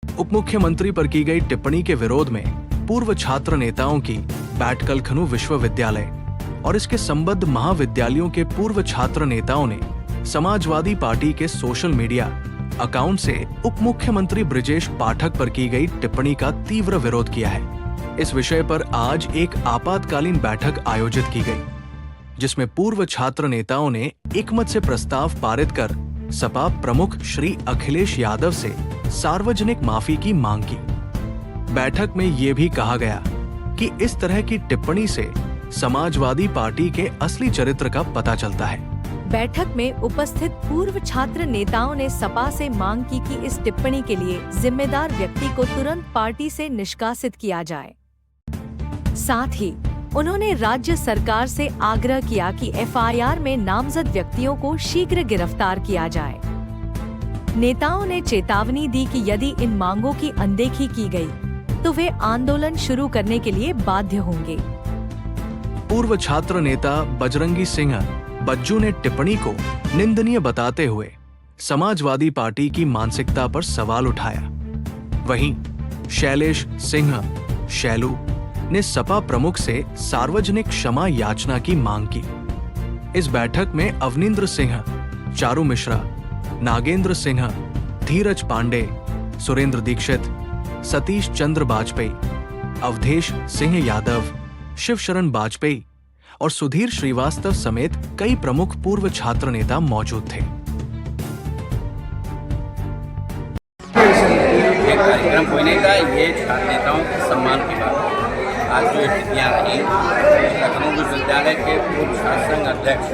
उप मुख्यमंत्री पर की गई टिप्पणी के विरोध में पूर्व छात्र नेताओं की बैठकल खनू विश्वविद्यालय और इसके संबद्ध महाविद्यालयों के पूर्व छात्र नेताओं ने समाजवादी पार्टी के सोशल मीडिया अकाउंट से उप मुख्यमंत्री ब्रजेश पाठक पर की गई टिप्पणी का तीव्र विरोध किया है। इस विषय पर आज एक आपातकालीन बैठक आयोजित की गई, जिसमें पूर्व छात्र नेताओं ने एकमत से प्रस्ताव पारित कर सपा प्रमुख श्री अखिलेश यादव से सार्वजनिक माफी की मांग की। बैठक में ये भी कहा गया कि इस तरह की टिप्पणी से समाजवादी पार्टी के असली चरित्र का पता चलता है। बैठक में उपस्थित पूर्व छात्र नेताओं ने सपा से मांग की कि इस टिप्पणी के लिए जिम्मेदार व्यक्ति को तुरंत पार्टी से निष्कासित किया जाए। साथ ही उन्होंने राज्य सरकार से आग्रह किया कि एफआईआर में नामजद व्यक्तियों को शीघ्र गिरफ्तार किया जाए। नेताओं ने चेतावनी दी कि यदि इन मांगों की अनदेखी की गई तो वे आंदोलन शुरू करने के लिए बाध्य होंगे। पूर्व छात्र नेता बजरंगी सिंह बज्जू ने टिप्पणी को निंदनीय बताते हुए समाजवादी पार्टी की मानसिकता पर सवाल उठाया। वहीं शैलेश सिंह शैलू ने सपा प्रमुख से सार्वजनिक क्षमा याचना की मांग की। इस बैठक में अवनिंद्र सिंह, चारू मिश्रा, नागेंद्र सिंह, धीरज पांडे, सुरेंद्र दीक्षित, सतीश चंद्र वाजपेयी, अवधेश सिंह यादव, शिवशरण वाजपेयी और सुधीर श्रीवास्तव समेत कई प्रमुख पूर्व छात्र नेता मौजूद थे। ये कार्यक्रम कोई नहीं था, ये छात्र नेताओं के सम्मान की बात है। आज जो स्थितियाँ रही, लखनऊ विश्वविद्यालय के पूर्व छात्र संघ अध्यक्ष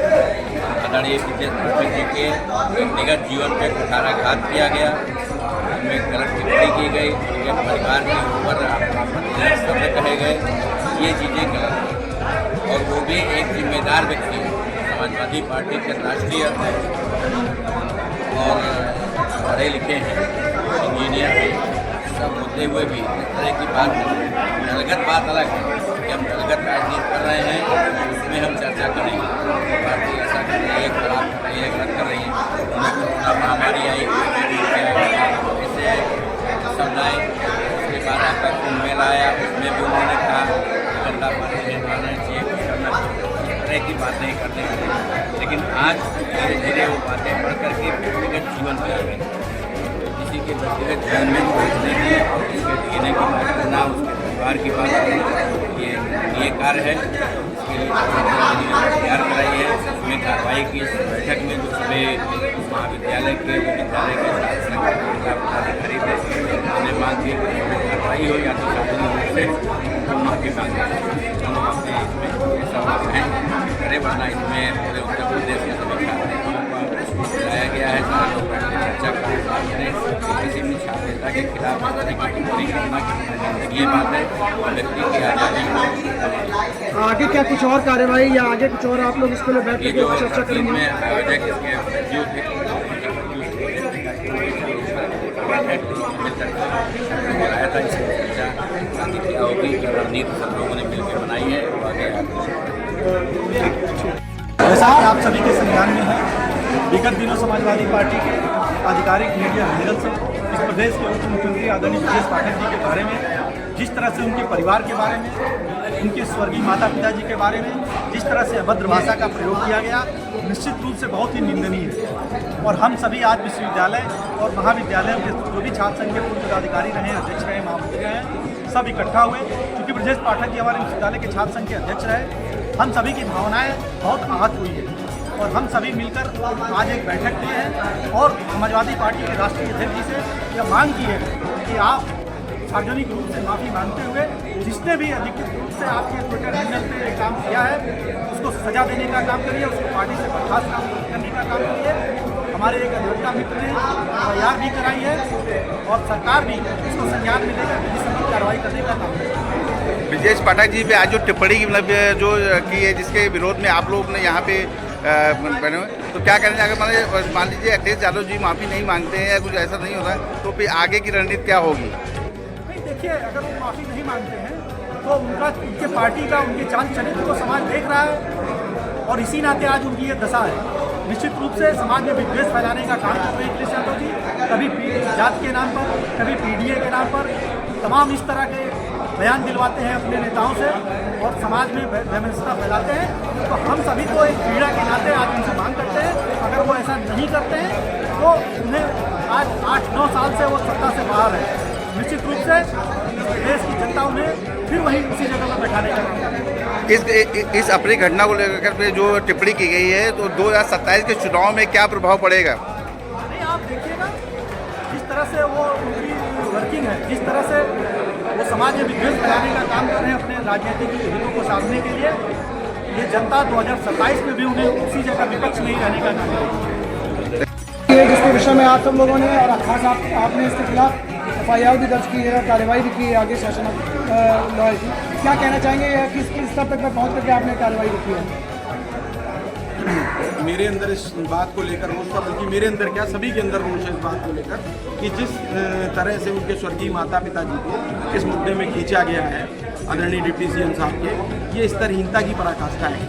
आदरणीय ब्रजेश पाठक जी के व्यक्तिगत जीवन पे कुठाराघात किया गया, उनमें गलत टिप्पणी की गई, उनके परिवार के ऊपर आपत्तिजनक शब्द कहे गए, ये चीज़ें गलत हैं। और वो भी एक जिम्मेदार व्यक्ति है, समाजवादी पार्टी के राष्ट्रीय अध्यक्ष और पढ़े लिखे हैं, इंजीनियर हैं, सब होते हुए भी इस तरह की बात दलगत बात अलग है कि हम दलगत राजनीति कर रहे हैं, उसमें हम चर्चा करेंगे। पार्टी ऐसा कर रही है, खराब कर रही है, गलत कर रही है। कोरोना महामारी आई, ऐसे शब्द आए, उसके बाद आपका कुंभ मेला आया, उसमें भी उन्होंने कहा गंदा पानी निकालना चाहिए, कुछ करना चाहिए, इस तरह की बातें करने लगे। लेकिन आज धीरे धीरे वो बातें बढ़ करके व्यक्तिगत जीवन में आ गई। किसी के व्यक्तिगत जीवन में घुसने की और उसके जीने की बात करना, उसके परिवार की बात करना, ये कार्य है। इसके लिए तैयार कराई है, उसमें कार्रवाई की। इस बैठक में जो सभी महाविद्यालय के विद्यालय के छात्र पदाधिकारी थे, उन्होंने मांग की कार्रवाई हो या तो सार्वजनिक रूप से तो माफी मांगे। दोनों अपने इसमें सब हैं करे, वरना इसमें पूरे उत्तर प्रदेश के सभी छात्र नेताओं को बुलाया गया है। सारे लोग चर्चा करें, किसी भी छात्र नेता के खिलाफ टिप्पणी करना ये बात है, व्यक्ति की आज़ादी। आगे क्या कुछ और कार्रवाई या आगे कुछ और आप लोग इसके लिए बैठ के चर्चा करेंगे? में आयोजक इसके सचिव थे, आया था, इसकी चर्चा शादी क्या होगी, क्या रणनीति सब लोगों ने मिलकर बनाई है, वो आगे जैसा कि आप सभी के संज्ञान में है, विगत दिनों समाजवादी पार्टी के आधिकारिक मीडिया हैंडल से इस प्रदेश के उप मुख्यमंत्री आदरणीय ब्रजेश पाठक जी के बारे में, जिस तरह से उनके परिवार के बारे में, उनके स्वर्गीय माता पिता जी के बारे में जिस तरह से अभद्र भाषा का प्रयोग किया गया, निश्चित रूप से बहुत ही निंदनीय है। और हम सभी आज विश्वविद्यालय और महाविद्यालय के जो भी छात्र संघ के पूर्व पदाधिकारी रहे, अध्यक्ष रहे, महामंत्री रहे, सब इकट्ठा हुए। क्योंकि ब्रजेश पाठक जी हमारे विश्वविद्यालय के छात्र संघ के अध्यक्ष रहे, हम सभी की भावनाएं बहुत आहत हुई है और हम सभी मिलकर आज एक बैठक किए हैं और समाजवादी पार्टी के राष्ट्रीय अध्यक्ष जी से यह मांग की है कि आप सार्वजनिक रूप से माफ़ी मांगते हुए जिसने भी अधिकृत रूप से आपके ट्विटर हैंडल पे काम किया है उसको सजा देने का काम करिए, उसको पार्टी से बर्खास्त करने का काम करिए। हमारे एक अधिवक्ता मित्र ने तैयार भी कराई है और सरकार भी इसको संज्ञान में लेकर सभी कार्रवाई करने का काम करेगी। ब्रजेश पाठक जी पे आज जो टिप्पणी जो की है, जिसके विरोध में आप लोग ने यहाँ पे बने हुए, तो क्या कहना चाहिए? मान लीजिए अखिलेश यादव जी माफ़ी नहीं मांगते हैं या कुछ ऐसा नहीं होता है, तो फिर आगे की रणनीति क्या होगी? देखिए, अगर वो माफ़ी नहीं मांगते हैं तो उनके पार्टी का, उनके चाल चरित्र को समाज देख रहा है और इसी नाते आज उनकी ये दशा है। निश्चित रूप से समाज में विद्वेष फैलाने का काम कर रहे हैं अखिलेश यादव जी। कभी जात के नाम पर, कभी पीडीए के नाम पर तमाम इस तरह के बयान दिलवाते हैं अपने नेताओं से और समाज में वैमनस्यता फैलाते हैं। तो हम सभी को एक पीड़ा के नाते आज उनसे मांग करते हैं, अगर वो ऐसा नहीं करते हैं तो उन्हें आज 8-9 साल से वो सत्ता से बाहर है, निश्चित रूप से देश की जनता उन्हें फिर वही उसी जगह पर बैठाने का काम करेगी। इस अपनी घटना को लेकर के जो टिप्पणी की गई है तो 2027 के चुनाव में क्या प्रभाव पड़ेगा? नहीं, आप देखिएगा जिस तरह से वो उनकी वर्किंग है, जिस तरह से वो समाज में विद्वेष फैलाने का काम कर रहे हैं अपने राजनीतिक हितों को साधने के लिए, ये जनता 2027 में भी उन्हें उसी जगह विपक्ष नहीं रहने का काम करेगी। जिसके विषय में आप सब लोगों ने और खास आपने इसके खिलाफ FIR भी दर्ज की है, कार्रवाई भी की है आगे सेशन लॉयर की, क्या कहना चाहेंगे किस स्तर तक पहुँच करके आपने कार्रवाई की है? मेरे अंदर इस बात को लेकर रोष था, बल्कि मेरे अंदर क्या सभी के अंदर रोष है इस बात को लेकर कि जिस तरह से उनके स्वर्गीय माता पिता जी को इस मुद्दे में खींचा गया है आदरणीय डिप्टी CM साहब के, ये स्तरहीनता की पराकाष्ठा है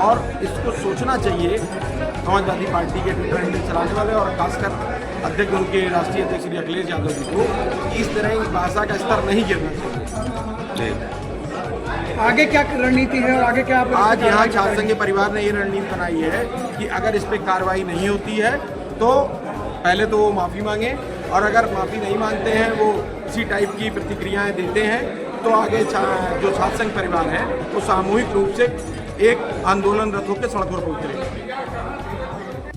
और इसको सोचना चाहिए समाजवादी पार्टी के ट्विटर हैंडल चलाने वाले और खासकर अध्यक्ष उनके राष्ट्रीय अध्यक्ष श्री अखिलेश यादव जी को इस तरह की भाषा का स्तर नहीं गिरना चाहिए। आगे क्या रणनीति है और आगे क्या आज यहाँ छात्र संघ के परिवार ने ये रणनीति बनाई है कि अगर इस पर कार्रवाई नहीं होती है तो पहले तो वो माफ़ी मांगे और अगर माफ़ी नहीं मांगते हैं, वो इसी टाइप की प्रतिक्रियाएं देते हैं, तो आगे जो छात्र संघ परिवार है वो सामूहिक रूप से एक आंदोलनरत होकर सड़कों पर उतरेगा।